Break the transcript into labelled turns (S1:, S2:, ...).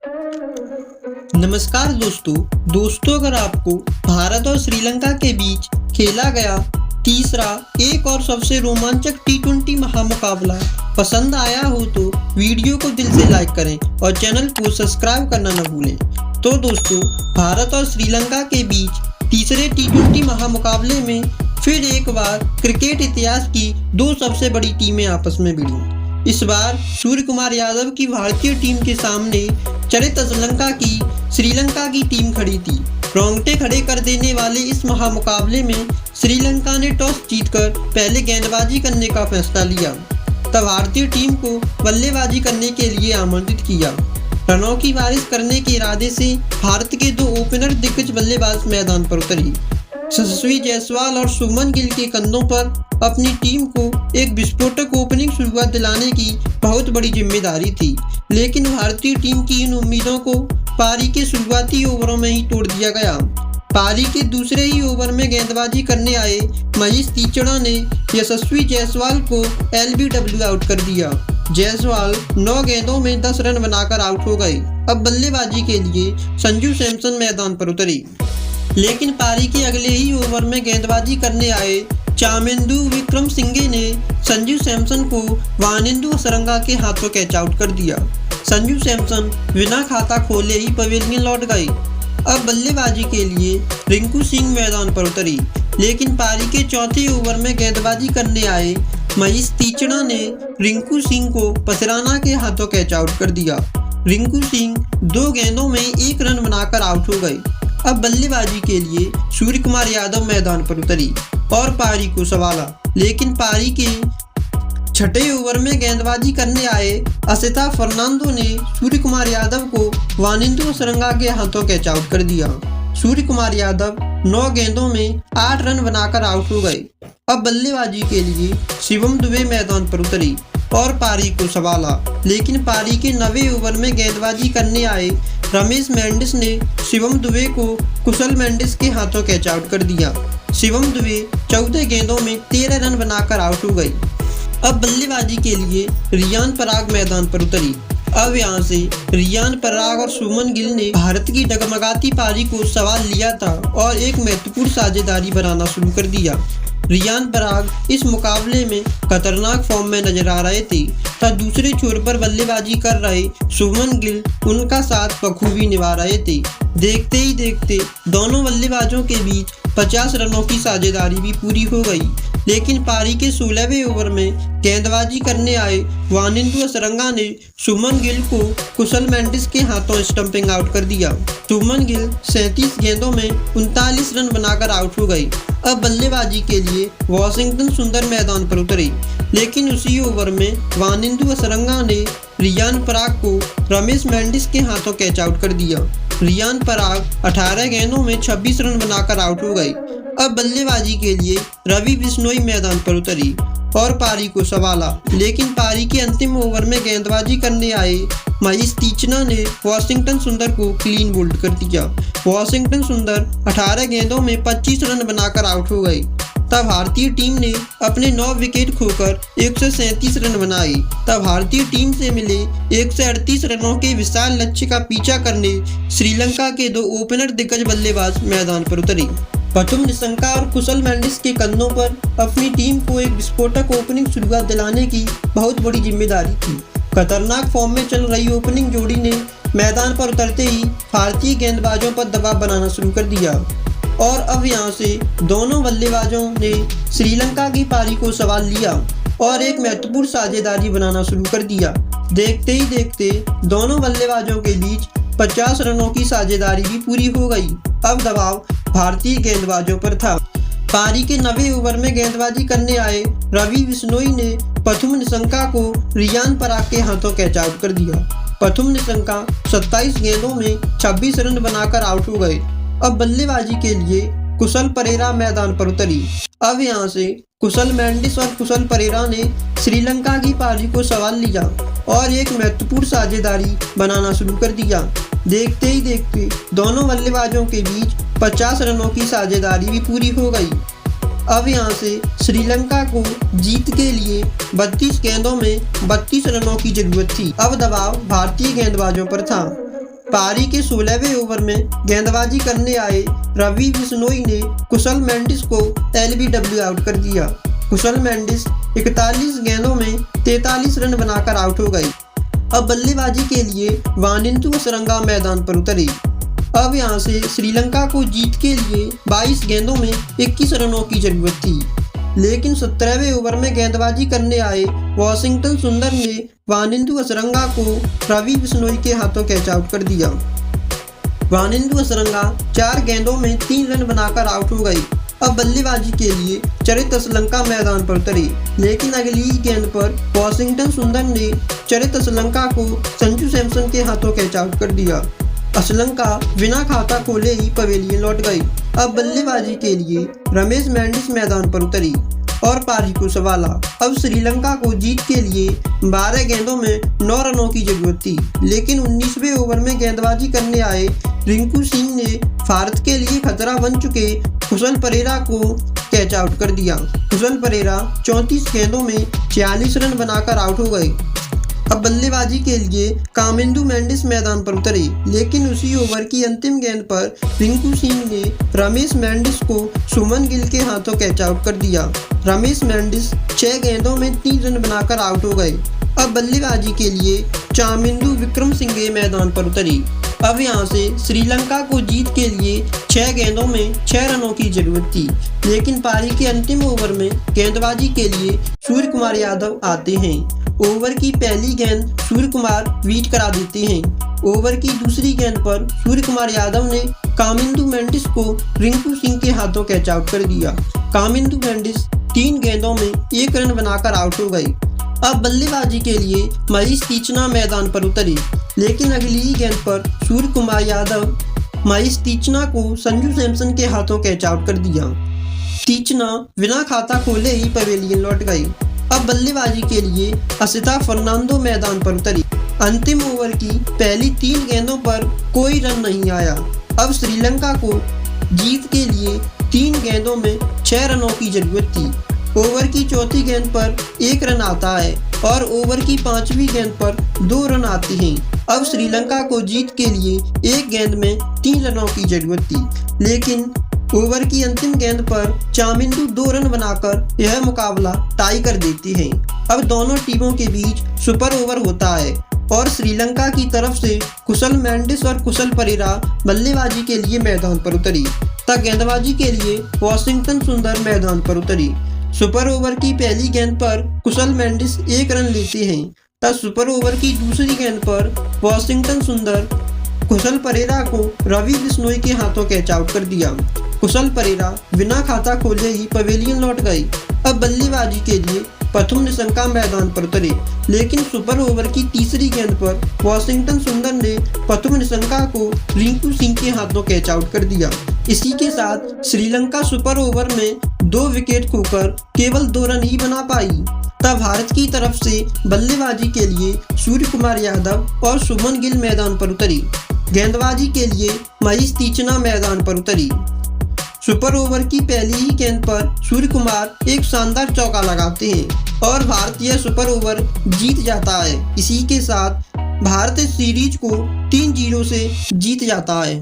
S1: नमस्कार दोस्तों, अगर आपको भारत और श्रीलंका के बीच खेला गया तीसरा एक और सबसे रोमांचक टी20 महामुकाबला पसंद आया हो तो वीडियो को दिल से लाइक करें और चैनल को सब्सक्राइब करना न भूलें। तो दोस्तों, भारत और श्रीलंका के बीच तीसरे टी20 महामुकाबले में फिर एक बार क्रिकेट इतिहास की दो सबसे बड़ी टीमें आपस में भिड़ी। इस बार सूर्य कुमार यादव की भारतीय टीम के सामने चरित श्रीलंका की टीम खड़ी थी। रोंगटे खड़े कर देने वाले इस महामुकाबले में श्रीलंका ने टॉस जीतकर पहले गेंदबाजी करने का फैसला लिया, तब भारतीय टीम को बल्लेबाजी करने के लिए आमंत्रित किया। रनों की बारिश करने के इरादे से भारत के दो ओपनर दिग्गज बल्लेबाज मैदान पर उतरे। यशस्वी जायसवाल और शुभमन गिल के कंधों पर अपनी टीम को एक विस्फोटक ओपनिंग शुरुआत दिलाने की बहुत बड़ी जिम्मेदारी थी, लेकिन भारतीय टीम की इन उम्मीदों को पारी के शुरुआती ओवरों में ही तोड़ दिया गया। पारी के दूसरे ही ओवर में गेंदबाजी करने आए महेश तीक्ष्ण ने यशस्वी जायसवाल को एलबीडब्ल्यू आउट कर दिया। जायसवाल 9 गेंदों में 10 रन बनाकर आउट हो गए। अब बल्लेबाजी के लिए संजू सैमसन मैदान पर उतरे, लेकिन पारी के अगले ही ओवर में गेंदबाजी करने आए चामेंदु विक्रमसिंघे ने संजू सैमसन को वानिंदु असरंगा के हाथों कैच आउट कर दिया। संजू सैमसन बिना खाता खोले ही पवेलियन लौट गए। अब बल्लेबाजी के लिए रिंकू सिंह मैदान पर उतरी, लेकिन पारी के चौथे ओवर में गेंदबाजी करने आए महेश तीक्ष्ण ने रिंकू सिंह को पसराना के हाथों कैच आउट कर दिया। रिंकू सिंह 2 गेंदों में 1 रन बनाकर आउट हो गए। अब बल्लेबाजी के लिए सूर्य कुमार यादव मैदान पर उतरी और पारी को संभाला, लेकिन पारी के छठे ओवर में गेंदबाजी करने आए असिता फर्नांडो ने सूर्य कुमार यादव को वानिंदु असरंगा के हाथों कैच आउट कर दिया। सूर्य कुमार यादव 9 गेंदों में 8 रन बनाकर आउट हो गए। अब बल्लेबाजी के लिए शिवम दुबे मैदान पर उतरी और पारी को संभाला, लेकिन पारी के 9वें ओवर में गेंदबाजी करने आए रमेश मेंडिस ने शिवम दुबे को कुशल मेंडिस के हाथों कैच आउट कर दिया। शिवम दुबे 14 गेंदों में 13 रन बनाकर आउट हो गई। अब बल्लेबाजी के लिए रियान पराग मैदान पर उतरी। अब यहां से रियान पराग और शुभमन गिल ने भारत की डगमगाती पारी को संभाल लिया था और एक महत्वपूर्ण साझेदारी बनाना शुरू कर दिया। रियान पराग इस मुकाबले में खतरनाक फॉर्म में नजर आ रहे थे, तब दूसरे छोर पर बल्लेबाजी कर रहे शुभमन गिल उनका साथ बखूबी निभा रहे थे। देखते ही देखते दोनों बल्लेबाजों के बीच 50 रनों की साझेदारी भी पूरी हो गई, लेकिन पारी के 16वें ओवर में गेंदबाजी करने आए वानिंदु असरंगा ने शुभमन गिल को कुशल मेंडिस के हाथों स्टंपिंग आउट कर दिया। शुभमन गिल 37 गेंदों में 39 रन बनाकर आउट हो गई। अब बल्लेबाजी के लिए वॉशिंगटन सुंदर मैदान पर उतरे, लेकिन उसी ओवर में वानिंदु असरंगा ने रियान पराग को रमेश मेंडिस के हाथों कैच आउट कर दिया। रियान पराग 18 गेंदों में 26 रन बनाकर आउट हो गए। अब बल्लेबाजी के लिए रवि बिश्नोई मैदान पर उतरी और पारी को संभाला, लेकिन पारी के अंतिम ओवर में गेंदबाजी करने आए महेश तीक्ष्ण ने वॉशिंगटन सुंदर को क्लीन बोल्ड कर दिया। वॉशिंगटन सुंदर 18 गेंदों में 25 रन बनाकर आउट हो गए। तब भारतीय टीम ने अपने 9 विकेट खोकर 137 रन बनाए। तब भारतीय टीम से मिले 138 रनों के विशाल लक्ष्य का पीछा करने श्रीलंका के 2 ओपनर दिग्गज बल्लेबाज मैदान पर उतरे। पथुम निशंका और कुशल मेंडिस के कंधों पर अपनी टीम को एक विस्फोटक ओपनिंग शुरुआत दिलाने की बहुत बड़ी जिम्मेदारी थी। खतरनाक फॉर्म में चल रही ओपनिंग जोड़ी ने मैदान पर उतरते ही भारतीय गेंदबाजों पर दबाव बनाना शुरू कर दिया और अब यहां से दोनों बल्लेबाजों ने श्रीलंका की पारी को संभाल लिया और एक महत्वपूर्ण साझेदारी बनाना शुरू कर दिया। देखते ही देखते दोनों बल्लेबाजों के बीच 50 रनों की साझेदारी भी पूरी हो गई। अब दबाव भारतीय गेंदबाजों पर था। पारी के 9वें ओवर में गेंदबाजी करने आए रवि बिश्नोई ने पथुम निशंका को रियान पराग के हाथों कैच आउट कर दिया। पथुम निशंका 27 गेंदों में 26 रन बनाकर आउट हो गए। अब बल्लेबाजी के लिए कुशल परेरा मैदान पर उतरी। अब यहां से कुशल मेंडिस और कुशल परेरा ने श्रीलंका की पारी को संभाल लिया और एक महत्वपूर्ण साझेदारी बनाना शुरू कर दिया। देखते ही देखते दोनों बल्लेबाजों के बीच 50 रनों की साझेदारी भी पूरी हो गई। अब यहां से श्रीलंका को जीत के लिए 32 गेंदों में 32 रनों की जरूरत थी। अब दबाव भारतीय गेंदबाजों पर था। पारी के 16वें ओवर में गेंदबाजी करने आए रवि बिश्नोई ने कुशल मेंडिस को एलबीडब्ल्यू आउट कर दिया। कुशल मेंडिस 41 गेंदों में 43 रन बनाकर आउट हो गए। अब बल्लेबाजी के लिए वानिंदु असरंगा मैदान पर उतरे। अब यहां से श्रीलंका को जीत के लिए 22 गेंदों में 21 रनों की जरूरत थी, लेकिन 17वें ओवर में गेंदबाजी करने आए वाशिंगटन सुंदर ने वानिंदु असरंगा को रवि बिश्नोई के हाथों कैच आउट कर दिया। वानिंदु असरंगा 4 गेंदों में 3 रन बनाकर आउट हो गए। अब बल्लेबाजी के लिए चरित असलंका मैदान पर उतरे, लेकिन अगली ही गेंद पर वाशिंगटन सुंदर ने चरित असलंका को संजू सैमसन के हाथों कैच आउट कर दिया। असलंका बिना खाता खोले ही पवेलियन लौट गई। अब बल्लेबाजी के लिए रमेश मेंडिस मैदान पर उतरी और पारी को संभाला। अब श्रीलंका को जीत के लिए 12 गेंदों में 9 रनों की जरूरत थी, लेकिन 19वें ओवर में गेंदबाजी करने आए रिंकू सिंह ने भारत के लिए खतरा बन चुके कुशल परेरा को कैच आउट कर दिया। कुशल परेरा 34 गेंदों में 46 रन बनाकर आउट हो गए। अब बल्लेबाजी के लिए कामिंदु मेंडिस मैदान पर उतरे, लेकिन उसी ओवर की अंतिम गेंद पर रिंकू सिंह ने रमेश मेंडिस को सुमन गिल के हाथों कैच आउट कर दिया। रमेश मेंडिस 6 गेंदों में 3 रन बनाकर आउट हो गए। अब बल्लेबाजी के लिए चामिंदु विक्रमसिंघे मैदान पर उतरी। अब यहां से श्रीलंका को जीत के लिए 6 गेंदों में 6 रनों की जरूरत थी, लेकिन पारी के अंतिम ओवर में गेंदबाजी के लिए सूर्य कुमार यादव आते हैं। ओवर की पहली गेंद सूर्य कुमार विकेट करा देते हैं। ओवर की दूसरी गेंद पर सूर्य कुमार यादव ने कामिंदु मेंडिस को रिंकू सिंह के हाथों कैच आउट कर दिया। कामिंदु मेंडिस 3 गेंदों में 1 रन बनाकर आउट हो गए। अब बल्लेबाजी के लिए महेश तीक्ष्णा मैदान पर उतरे, लेकिन अगली ही गेंद पर सूर्य कुमार यादव महेश तीक्ष्णा को संजू सैमसन के हाथों कैच आउट कर दिया। तीक्ष्णा बिना खाता खोले ही पवेलियन लौट गए। अब बल्लेबाजी के लिए असिता फर्नांडो मैदान पर उतरी। अंतिम ओवर की पहली 3 गेंदों पर कोई रन नहीं आया। अब श्रीलंका को जीत के लिए 3 गेंदों में 6 रनों की जरूरत थी। ओवर की चौथी गेंद पर 1 रन आता है और ओवर की 5वीं गेंद पर 2 रन आते हैं। अब श्रीलंका को जीत के लिए 1 गेंद में 3 रनों की जरूरत थी, लेकिन ओवर की अंतिम गेंद पर चामिंदु 2 रन बनाकर यह मुकाबला टाई कर देती है। अब दोनों टीमों के बीच सुपर ओवर होता है और श्रीलंका की तरफ से कुशल मेंडिस और कुशल परेरा बल्लेबाजी के लिए मैदान पर उतरी, तब गेंदबाजी के लिए वाशिंगटन सुंदर मैदान पर उतरी। सुपर ओवर की पहली गेंद पर कुशल मेंडिस 1 रन लेते हैं, तब सुपर ओवर की दूसरी गेंद पर वाशिंगटन सुंदर कुशल परेरा को रवि बिश्नोई के हाथों कैच आउट कर दिया। कुशल परेरा बिना खाता खोले ही पवेलियन लौट गए। अब बल्लेबाजी के लिए प्रथम निशंका मैदान पर उतरे, लेकिन सुपर ओवर की तीसरी गेंद पर वाशिंगटन सुंदर ने प्रथम निशंका को रिंकू सिंह के हाथों कैच आउट कर दिया। इसी के साथ श्रीलंका सुपर ओवर में 2 विकेट खोकर केवल 2 रन ही बना पाई। तब भारत की तरफ से बल्लेबाजी के लिए सूर्य कुमार यादव और सुमन गिल मैदान पर उतरी। गेंदबाजी के लिए महेश तीक्ष्णा मैदान पर उतरी। सुपर ओवर की पहली ही गेंद पर सूर्य कुमार एक शानदार चौका लगाते हैं और भारत यह सुपर ओवर जीत जाता है। इसी के साथ भारत सीरीज को 3-0 से जीत जाता है।